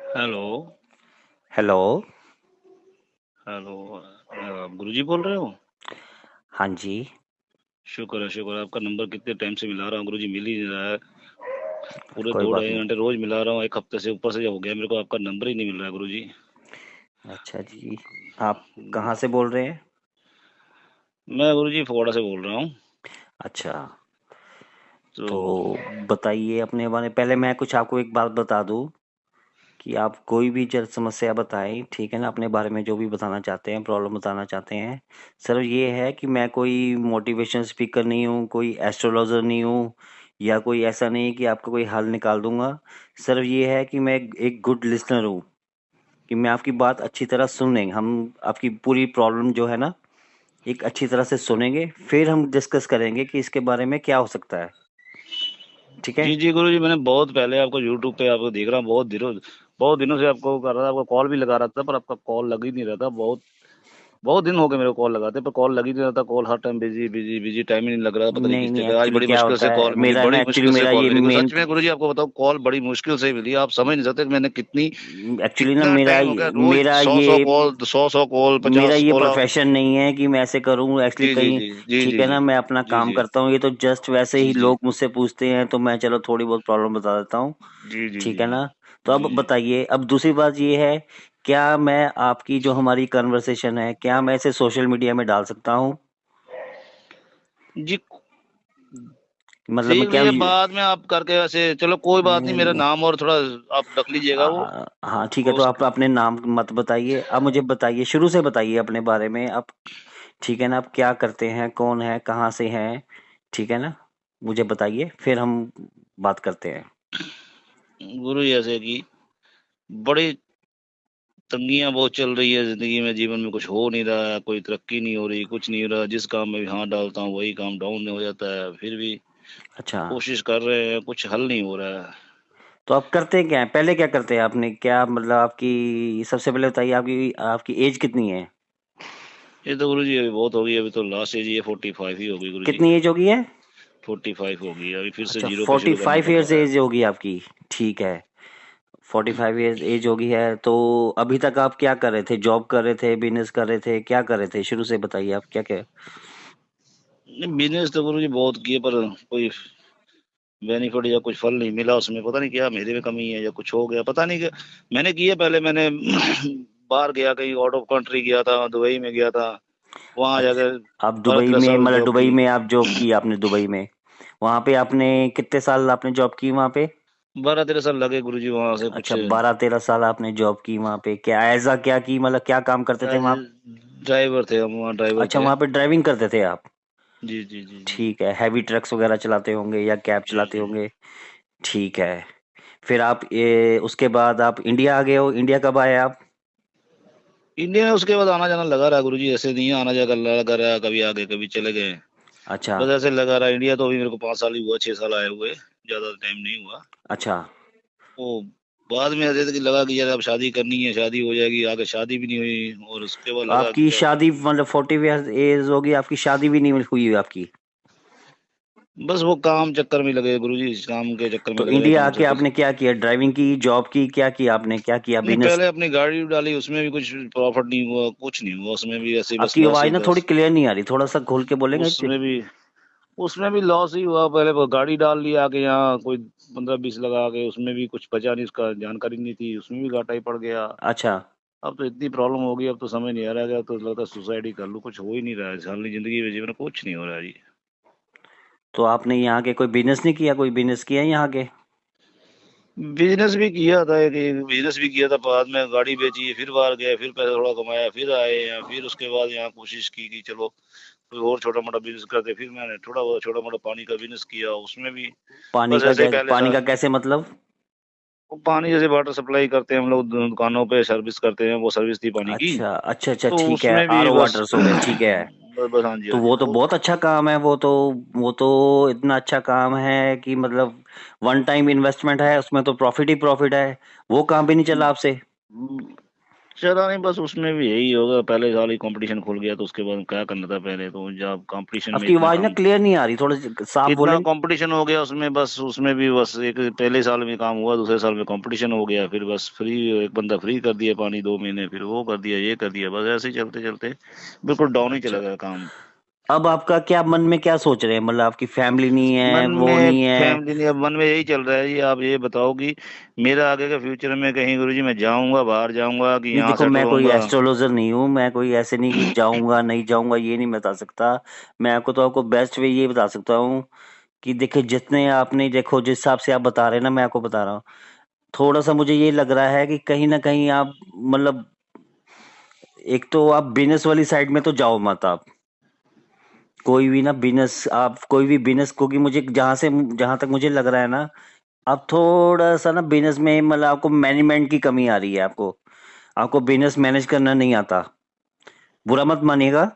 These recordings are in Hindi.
हेलो। हेलो। हेलो। आप गुरुजी बोल रहे हो? हाँ जी। शुक्र है आपका नंबर कितने टाइम से मिला रहा हूँ गुरुजी, मिल ही नहीं रहा है। पूरे कोई दो बात ढाई नहीं। घंटे रोज मिला रहा हूँ, एक हफ्ते से ऊपर से हो गया, मेरे को आपका नंबर ही नहीं मिल रहा है गुरुजी। अच्छा जी। आप कहाँ से बोल रहे हैं? मैं गुरुजी फगवाड़ा से बोल रहा हूँ। अच्छा। तो तो बताइए अपने बारे, पहले मैं कुछ आपको एक बात बता दूं कि आप कोई भी जल समस्या बताएं, ठीक है ना, अपने बारे में जो भी बताना चाहते हैं, प्रॉब्लम बताना चाहते हैं। सर ये है कि मैं कोई मोटिवेशन स्पीकर नहीं हूँ, कोई एस्ट्रोलॉजर नहीं हूँ, या कोई ऐसा नहीं कि आपका कोई हल निकाल दूंगा। सर ये है कि मैं एक गुड लिसनर हूँ, कि मैं आपकी बात अच्छी तरह सुन लेंगे, हम आपकी पूरी प्रॉब्लम जो है ना एक अच्छी तरह से सुनेंगे, फिर हम डिस्कस करेंगे कि इसके बारे में क्या हो सकता है। ठीक है। जी जी गुरुजी, मैंने बहुत पहले आपको यूट्यूब पे आपको देख रहा हूँ, बहुत दिनों से आपको कर रहा था, आपको कॉल भी लगा रहा था, पर आपका कॉल लग ही नहीं रहा था। बहुत बहुत दिन हो गए मेरे को कॉल लगाते, पर कॉल लग ही नहीं रहा था। कॉल हर time busy busy busy, time ही नहीं लग रहा, पता नहीं नहीं किस नहीं, जगह। आज एक्चुअली बड़ी क्या मुश्किल होता से है कॉल मिली, मेरा ना, बड़ी एक्चुअली मुश्किल से मेरा कॉल ये मिली मेन, सच में गुरुजी, आपको बताओ, कॉल बड़ी मुश्किल से मिली। आप समझ नहीं सकते मैंने कितनी, एक्चुअली ना कितना मेरा टाइम हो गया। रोज मेरा सौ ये सौ कॉल, 100 कॉल, मेरा 50 ये कॉल। प्रोफेशन नहीं है कि मैं ऐसे करूं, एक्चुअली जी जी कहीं। जी जी ठीक जी है जी ना, मैं अपना जी काम जी करता हूँ, ये तो जस्ट वैसे जी ही जी लोग मुझसे पूछते हैं तो मैं चलो थोड़ी बहुत प्रॉब्लम बता देता हूँ। जी जी ठीक जी है जी ना। तो अब जी जी बताइए, अब दूसरी बात ये है, क्या मैं आपकी जो हमारी कन्वर्सेशन है, क्या मैं इसे सोशल मीडिया में डाल सकता हूँ? जी। मतलब देख क्या? लीजिए बाद में आप करके, वैसे चलो कोई बात नहीं, मेरा नाम और थोड़ा आप रख लीजिएगा वो। हाँ ठीक है, वो तो आप अपने नाम मत बताइए, अब मुझे बताइए, शुरू से बताइए अपने बारे में आप। ठीक है ना, आप क्या करते हैं, कौन है, कहाँ से हैं? ठीक है ना, मुझे बताइए, फिर हम बात करते हैं। गुरु जैसे कि बड़ी तंगियां बहुत चल रही है जिंदगी में, जीवन में कुछ हो नहीं रहा है, कोई तरक्की नहीं हो रही, कुछ नहीं हो रहा। जिस काम में भी हाथ डालता हूँ वही काम डाउन हो जाता है। फिर भी अच्छा। कोशिश कर रहे हैं, कुछ हल नहीं हो रहा है। तो आप करते क्या हैं, पहले क्या करते हैं आपने, क्या मतलब आपकी, सबसे पहले बताइए आपकी आपकी एज कितनी है? ये तो गुरु जी अभी बहुत हो गई, अभी तो लास्ट एज ये 45 ही होगी गुरु जी। कितनी एज होगी है? 45 हो गई, अभी फिर से अच्छा, जीरो पे फोर्टी शुरू करना फाइव पड़ ईयर्स रहा है। एज होगी आपकी। ठीक है। 45 ईयर्स एज होगी है तो अभी तक आप क्या कर रहे थे, जॉब कर रहे थे, बिजनेस कर रहे थे, क्या कर रहे थे, शुरू से बताइए आप क्या क्या। बिजनेस तो गुरु जी बहुत किए, पर कोई बेनिफिट या कुछ फल नहीं मिला उसमें। पता नहीं क्या मेरे में कमी है या कुछ हो गया, पता नहीं क्या। मैंने किया पहले, मैंने बाहर गया, कहीं आउट ऑफ कंट्री गया था, दुबई में गया था। वहां जाकर अच्छा, आप बारह दुबई तेरह में, साल मतलब जॉब दुबई की। में आप जॉब की आपने, दुबई में वहाँ पे आपने कितने साल आपने जॉब की वहाँ पे? 12 13 साल लगे गुरु जी वहां से कुछ। अच्छा, 12 13 साल आपने जॉब की वहाँ पे, क्या एज क्या की, मतलब क्या काम करते थे एज वहाँ? ड्राइवर थे हम, वहाँ ड्राइवर अच्छा, थे। वहाँ पे ड्राइविंग करते थे आप? जी जी जी जी ठीक है, हैवी ट्रक्स वगैरह चलाते होंगे या कैब जी चलाते जी। होंगे। ठीक है। फिर आप ये, उसके बाद आप इंडिया आ गए हो, इंडिया कब आए आप? इंडिया में उसके बाद आना जाना लगा रहा गुरु जी, ऐसे नहीं आना जाना लगा रहा, कभी आ गए कभी चले गए। अच्छा। बस ऐसे लगा रहा। इंडिया तो अभी मेरे को 5 साल ही हुआ, 6 साल आए हुए, ज्यादा टाइम नहीं हुआ। अच्छा। वो बाद में ऐसे कि लगा कि यार अब शादी करनी है, शादी हो जाएगी, आगे शादी भी नहीं हुई, और उसके बाद लगा आपकी कि अब शादी मतलब 40 एज होगी, आपकी शादी भी नहीं हुई आपकी? बस वो काम चक्कर में लगे गुरुजी, काम के चक्कर में तो लगे रहे, इंडिया काम आके चक्कर। आपने क्या किया, ड्राइविंग की, जॉब की, क्या किया आपने, क्या किया, नहीं, बिजनेस? पहले अपनी गाड़ी डाली, उसमें भी कुछ प्रॉफिट नहीं हुआ, कुछ नहीं हुआ उसमें भी, ऐसे ही बस आपकी लॉस ही आवाज ना थोड़ी लॉस। क्लियर नहीं आ रही, थोड़ा सा खोल के बोलेंगे उसमें भी उसमें भी लॉस ही हुआ। पहले वो गाड़ी डाल लिया आके, यहाँ कोई 15 20 लगा के, उसमें भी कुछ बचा नहीं, उसका जानकारी नहीं थी, उसमें भी घाटा ही पड़ गया। अच्छा। अब तो इतनी प्रॉब्लम हो गई, अब तो समझ नहीं आ रहा है, तो लगता है सुसाइड ही कर लूं, कुछ हो ही नहीं रहा है साली जिंदगी में, जीवन में कुछ नहीं हो रहा है जी। तो आपने यहाँ के कोई बिजनेस नहीं किया, कोई बिजनेस किया है यहाँ के? बिजनेस भी किया था, एक बिजनेस भी किया था, बाद में गाड़ी बेची, फिर बाहर गए, फिर पैसा थोड़ा कमाया, फिर आए यहाँ, फिर उसके बाद यहाँ कोशिश की कि चलो कोई और छोटा मोटा बिजनेस करते। फिर मैंने थोड़ा बहुत छोटा मोटा पानी का बिजनेस किया, उसमें भी बस ऐसे ही पहले पानी था। का कैसे मतलब? वो पानी जैसे वाटर सप्लाई करते हैं हम लोग, दुकानों पे सर्विस करते हैं, वो सर्विस थी पानी की। अच्छा अच्छा अच्छा, तो ठीक है, उसमें भी आरओ बस वाटर्स हो गए, ठीक है। बस हाँ जी, तो हाँ जी, वो तो तो बहुत अच्छा काम है, वो तो इतना अच्छा काम है कि मतलब वन टाइम इन्वेस्टमेंट है उसमें, तो प्रॉफिट ही प्रॉफिट है। वो काम भी नहीं चला आपसे? चला नहीं, बस उसमें भी यही होगा, पहले साल ही कंपटीशन खुल गया तो उसके बाद क्या करना था पहले, तो जब कंपटीशन में आपकी इतना आवाज ना काम, क्लियर नहीं आ रही, थोड़ा साफ इतना बोलेंगे। कंपटीशन हो गया उसमें, बस उसमें भी बस एक पहले साल में काम हुआ, दूसरे साल में कंपटीशन हो गया, फिर बस फ्री, एक बंदा फ्री कर दिया पानी 2 महीने, फिर वो कर दिया, ये कर दिया, बस ऐसे ही चलते चलते बिल्कुल डाउन ही अच्छा, चला गया काम। अब आपका क्या मन में क्या सोच रहे हैं, मतलब आपकी फैमिली नहीं है, मन वो में नहीं है? फैमिली नहीं, अब मन में यही चल रहा है जी, आप ये बताओ कि मेरा आगे का फ्यूचर में कहीं गुरुजी मैं जाऊंगा, बाहर जाऊंगा कि नहीं यहाँ देखो, सेटल मैं कोई होऊंगा? एस्ट्रोलॉजर नहीं हूँ, मैं कोई ऐसे नहीं कि जाऊंगा नहीं जाऊंगा ये नहीं बता सकता। मैं आपको बेस्ट वे ये बता सकता हूँ कि देखिए, जितने आपने देखो जिस हिसाब से आप बता रहे हैं ना, मैं आपको बता रहा हूँ। थोड़ा सा मुझे ये लग रहा है कि कहीं ना कहीं आप, मतलब, एक तो आप बिजनेस वाली साइड में तो जाओ मत आप। कोई भी ना बिजनेस, आप कोई भी बिजनेस, क्योंकि मुझे जहां तक मुझे लग रहा है ना, आप थोड़ा सा ना बिजनेस में, मतलब आपको मैनेजमेंट की कमी आ रही है आपको। आपको बिजनेस मैनेज करना नहीं आता। बुरा मत मानिएगा,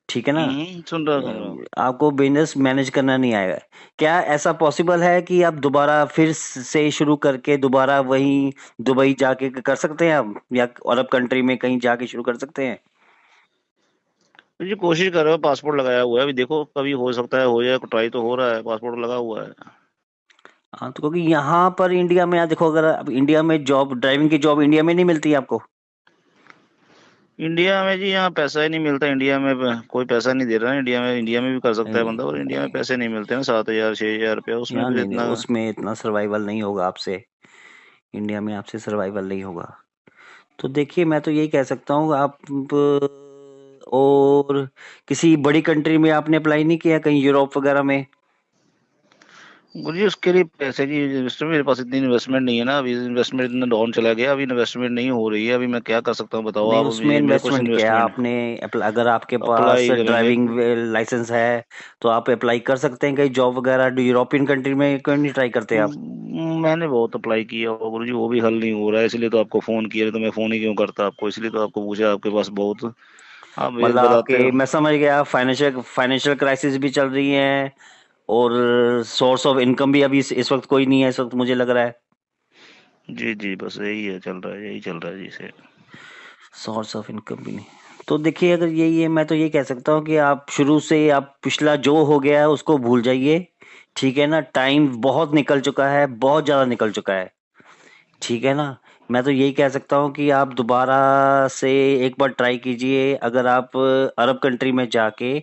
ठीक है ना? सुन रहा हूँ। आपको बिजनेस मैनेज करना नहीं आएगा। क्या ऐसा पॉसिबल है कि आप दोबारा फिर से शुरू करके दोबारा वहीं दुबई जाके कर सकते हैं आप, या अरब कंट्री में कहीं जाके शुरू कर सकते हैं? तो जी कोशिश कर रहे हो, पासपोर्ट लगाया हुआ है, अभी देखो कभी हो सकता है हो जाए, ट्राई तो हो रहा है, पासपोर्ट लगा हुआ है। हाँ, तो क्योंकि यहाँ पर इंडिया में, आप देखो, अगर अब इंडिया में जॉब, ड्राइविंग की जॉब इंडिया में नहीं मिलती आपको। इंडिया में जी यहाँ पैसा ही नहीं मिलता, इंडिया में कोई पैसा नहीं दे रहा है इंडिया में, इंडिया में भी कर सकता है नहीं, बंदा, और इंडिया में पैसे नहीं मिलते ना, 7,000 6,000 रुपया, उसमें यहाँ फिर नहीं नहीं, इतना। उसमें इतना सर्वाइवल नहीं होगा आपसे। इंडिया में आपसे सर्वाइवल नहीं होगा। तो देखिए, मैं तो यही कह सकता हूँ आप, और किसी बड़ी कंट्री में आपने अप्लाई नहीं किया, कहीं यूरोप वगैरह में? मुझे उसके लिए पैसे की इन्वेस्टमेंट, मेरे पास इतनी इन्वेस्टमेंट नहीं है ना, अभी इन्वेस्टमेंट इतना डाउन चला गया, अभी इन्वेस्टमेंट नहीं हो रही है, अभी मैं क्या कर सकता हूँ बताओ नहीं, आप, उसमें मुझे मेरे कुछ इन्वेस्टमेंट क्या है? इन्वेस्टमेंट आपने अगर आपके पास अप्लाई करेंगे। ड्राइविंग लाइसेंस है तो आप अप्लाई कर सकते हैं कहीं जॉब वगैरह, यूरोपियन कंट्री में क्यों नहीं ट्राई करते आप? मैंने बहुत अप्लाई किया और गुरुजी वो भी हल नहीं हो रहा है, इसलिए तो आपको फोन किया, नहीं तो मैं फोन ही क्यों करता आपको, इसलिए तो आपको पूछा, आपके पास बहुत, आप ये मतलब बताते आपके, हो। मैं समझ गया, फाइनेंशियल फाइनेंशियल क्राइसिस भी चल रही है, और सोर्स ऑफ इनकम भी अभी इस वक्त कोई नहीं है, इस वक्त मुझे लग रहा है। जी जी, बस यही है, चल रहा है, यही चल रहा है जी से। सोर्स ऑफ इनकम भी नहीं। तो देखिए, अगर यही है, मैं तो ये कह सकता हूँ कि आप शुरू से आप पिछला जो हो गया है उसको भूल जाइए। ठीक है ना? टाइम बहुत निकल चुका है, बहुत ज्यादा निकल चुका है। ठीक है ना? मैं तो यही कह सकता हूँ कि आप दोबारा से एक बार ट्राई कीजिए, अगर आप अरब कंट्री में जाके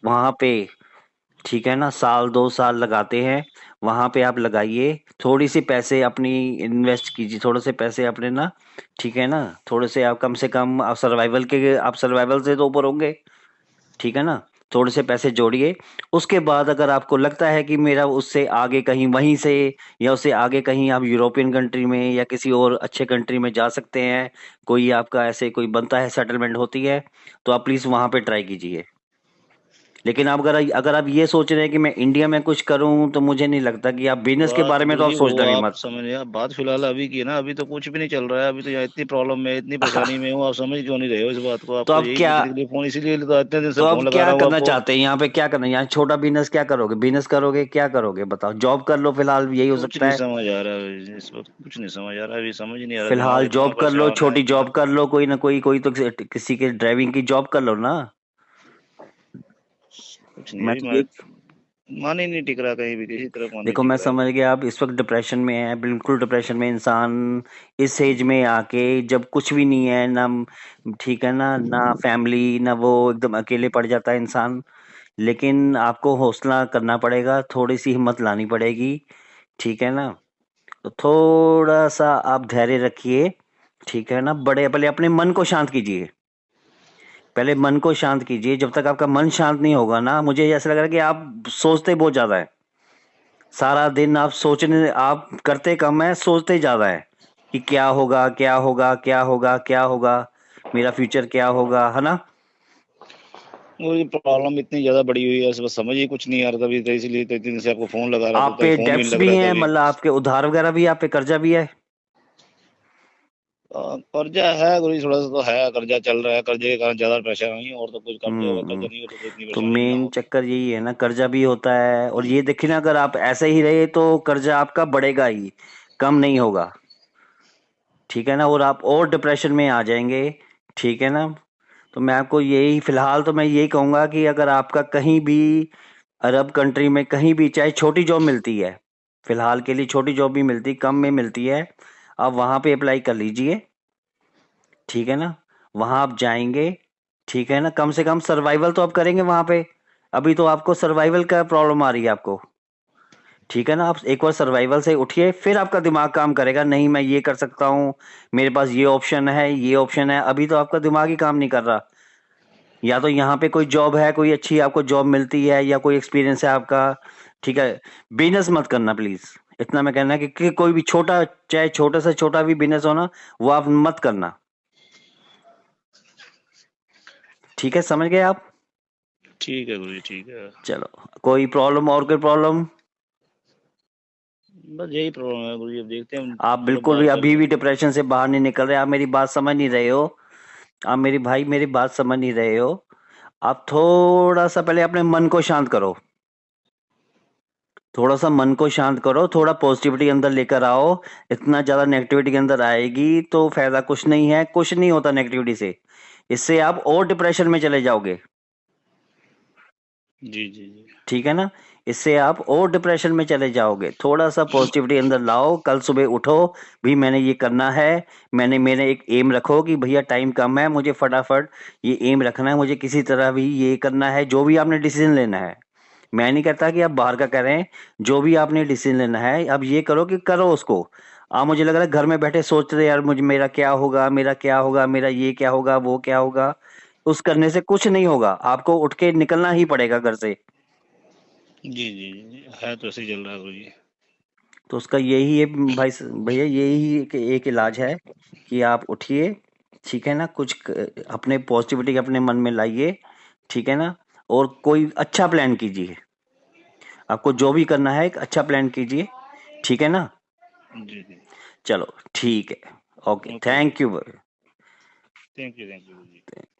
वहां पे, ठीक है ना, साल 2 साल लगाते हैं, वहां पे आप लगाइए, थोड़ी सी पैसे अपनी इन्वेस्ट कीजिए, थोड़े से पैसे अपने ना, ठीक है ना, थोड़े से आप, कम से कम आप सर्वाइवल से तो ऊपर होंगे, ठीक है ना? थोड़े से पैसे जोड़िए। उसके बाद अगर आपको लगता है कि मेरा उससे आगे कहीं वहीं से, या उससे आगे कहीं आप यूरोपियन कंट्री में या किसी और अच्छे कंट्री में जा सकते हैं, कोई आपका ऐसे कोई बनता है, सेटलमेंट होती है, तो आप प्लीज वहां पे ट्राई कीजिए। लेकिन आप, अगर आप ये सोच रहे हैं कि मैं इंडिया में कुछ करूं, तो मुझे नहीं लगता कि आप बिजनेस के बात बारे में तो आप गुरुजी वो सोचना भी आप मत। समझ, आप बात फिलहाल अभी की है ना, अभी तो कुछ भी नहीं चल रहा है, अभी तो यहाँ इतनी प्रॉब्लम में, इतनी परेशानी में हूँ, आप समझ क्यों नहीं रहे हो इस बात को, तो आपको अब यही क्या, पूछने के लिए फोन, इसीलिए तो इतने दिन से तो अब फोन लगा क्या रहा हूँ करना आपको। चाहते हैं यहाँ पे, क्या करना है यहाँ? छोटा बिजनेस क्या करोगे? बिजनेस करोगे, क्या करोगे बताओ? जॉब कर लो फिलहाल, यही हो कुछ सकता नहीं है। समझ आ रहा है इस वक्त, कुछ नहीं समझ आ रहा है, अभी समझ ही नहीं आ रहा, दिमाग फिलहाल इतना जॉब कर लो, परेशान है छोटी कि। जॉब कर लो, कोई ना कोई तो किसी के ड्राइविंग की जॉब कर लो ना। कुछ नहीं, मैं अभी तो मैं ये, मन ही नहीं टिक रहा, कहीं भी किसी तरफ मन नहीं देखो, टिक मैं रहा है। समझ गया आप इस वक्त डिप्रेशन में है, बिल्कुल डिप्रेशन में इंसान इस एज में आके, जब कुछ भी नहीं है ना, ठीक है ना, ना फैमिली ना वो, एकदम अकेले पड़ जाता है इंसान। लेकिन आपको हौसला करना पड़ेगा, थोड़ी सी हिम्मत लानी पड़ेगी, ठीक है ना? तो थोड़ा सा आप धैर्य रखिए, ठीक है ना? बड़े पहले अपने मन को शांत कीजिए, पहले मन को शांत कीजिए। जब तक आपका मन शांत नहीं होगा ना, मुझे ऐसा लग रहा है कि आप सोचते बहुत ज्यादा है। सारा दिन आप सोचने, आप करते कम है, सोचते ज्यादा है कि क्या होगा, क्या होगा, क्या होगा, क्या होगा, मेरा फ्यूचर क्या होगा, है ना? वो ये प्रॉब्लम इतनी ज्यादा बड़ी हुई है, बस समझ ही कुछ नहीं आ रहा था, अभी तो इसलिए तो इतने दिन से आपको फोन लगा रहा था, आप तो पे फोन भी नहीं डेब्ट्स लग भी रहा था हैं, अभी। मतलब आपके उधार वगैरह भी, आप पे कर्जा भी है? कर्जा है गुरु जी, थोड़ा सा तो है, कर्जा चल रहा है, कर्जे के कारण ज्यादा परेशान नहीं है, और तो कुछ कर्जा हुआ, हम्म। कर्जा नहीं होता तो इतनी तो परेशानी ना मेन होती। चक्कर यही है ना, कर्जा भी होता है, और ये देखिए ना, अगर आप ऐसे ही रहे तो कर्जा आपका बढ़ेगा ही, कम नहीं होगा। ठीक है ना, और आप और डिप्रेशन में आ जाएंगे, ठीक है ना। तो मैं आपको यही, फिलहाल तो मैं यही कहूंगा कि अगर आपका कहीं भी अरब कंट्री में कहीं भी चाहे छोटी जॉब मिलती है, फिलहाल के लिए छोटी जॉब भी मिलती, कम में मिलती है, आप वहां पे अप्लाई कर लीजिए, ठीक है ना। वहां आप जाएंगे, ठीक है ना, कम से कम सर्वाइवल तो आप करेंगे वहां पे। अभी तो आपको सर्वाइवल का प्रॉब्लम आ रही है आपको, ठीक है ना। आप एक बार सर्वाइवल से उठिए, फिर आपका दिमाग काम करेगा, नहीं मैं ये कर सकता हूँ, मेरे पास ये ऑप्शन है, ये ऑप्शन है। अभी तो आपका दिमाग ही काम नहीं कर रहा। या तो यहाँ पे कोई जॉब है, कोई अच्छी आपको जॉब मिलती है, या कोई एक्सपीरियंस है आपका, ठीक है। बिजनेस मत करना प्लीज, इतना मैं कहना है कि कोई भी छोटा, चाहे छोटे से छोटा भी बिजनेस हो ना, वो आप मत करना, ठीक है, समझ गए आप। ठीक है गुरु जी, ठीक है। चलो, कोई प्रॉब्लम, और कोई प्रॉब्लम। बस यही प्रॉब्लम है गुरु जी, अब देखते हैं हम। आप चलो बिल्कुल भी बात अभी करते भी हैं। डिप्रेशन से बाहर नहीं निकल रहे, आप मेरी बात समझ नहीं रहे हो, आप मेरी भाई मेरी बात समझ नहीं रहे हो। आप थोड़ा सा पहले अपने मन को शांत करो, थोड़ा सा मन को शांत करो, थोड़ा पॉजिटिविटी अंदर लेकर आओ। इतना ज्यादा नेगेटिविटी के अंदर आएगी तो फायदा कुछ नहीं है, कुछ नहीं होता नेगेटिविटी से, इससे आप और डिप्रेशन में चले जाओगे, जी जी जी। ठीक है ना। इससे आप और डिप्रेशन में चले जाओगे, थोड़ा सा पॉजिटिविटी अंदर लाओ, कल सुबह उठो, भी मैंने ये करना है, मैंने मेरे एक एम रखो कि भैया टाइम कम है, मुझे फटाफट ये एम रखना है, मुझे किसी तरह भी ये करना है, जो भी आपने डिसीजन लेना है। मैं नहीं कहता कि आप बाहर का करें, जो भी आपने डिसीजन लेना है अब ये करो कि करो उसको। आप, मुझे लग रहा है घर में बैठे सोच रहे यार मुझे, मेरा क्या होगा, मेरा क्या होगा, मेरा ये क्या होगा, वो क्या होगा। उस करने से कुछ नहीं होगा, आपको उठ के निकलना ही पड़ेगा घर से। जी जी जी, है तो ऐसे ही चल रहा है गुरु जी। तो उसका यही है भाई, भैया यही एक इलाज है कि आप उठिए, ठीक है ना, कुछ अपने पॉजिटिविटी अपने मन में लाइए, ठीक है ना, और कोई अच्छा प्लान कीजिए। आपको जो भी करना है एक अच्छा प्लान कीजिए, ठीक है ना। जी जी। चलो ठीक है, okay, okay Guru thank ji. You. Thank you Guru ji.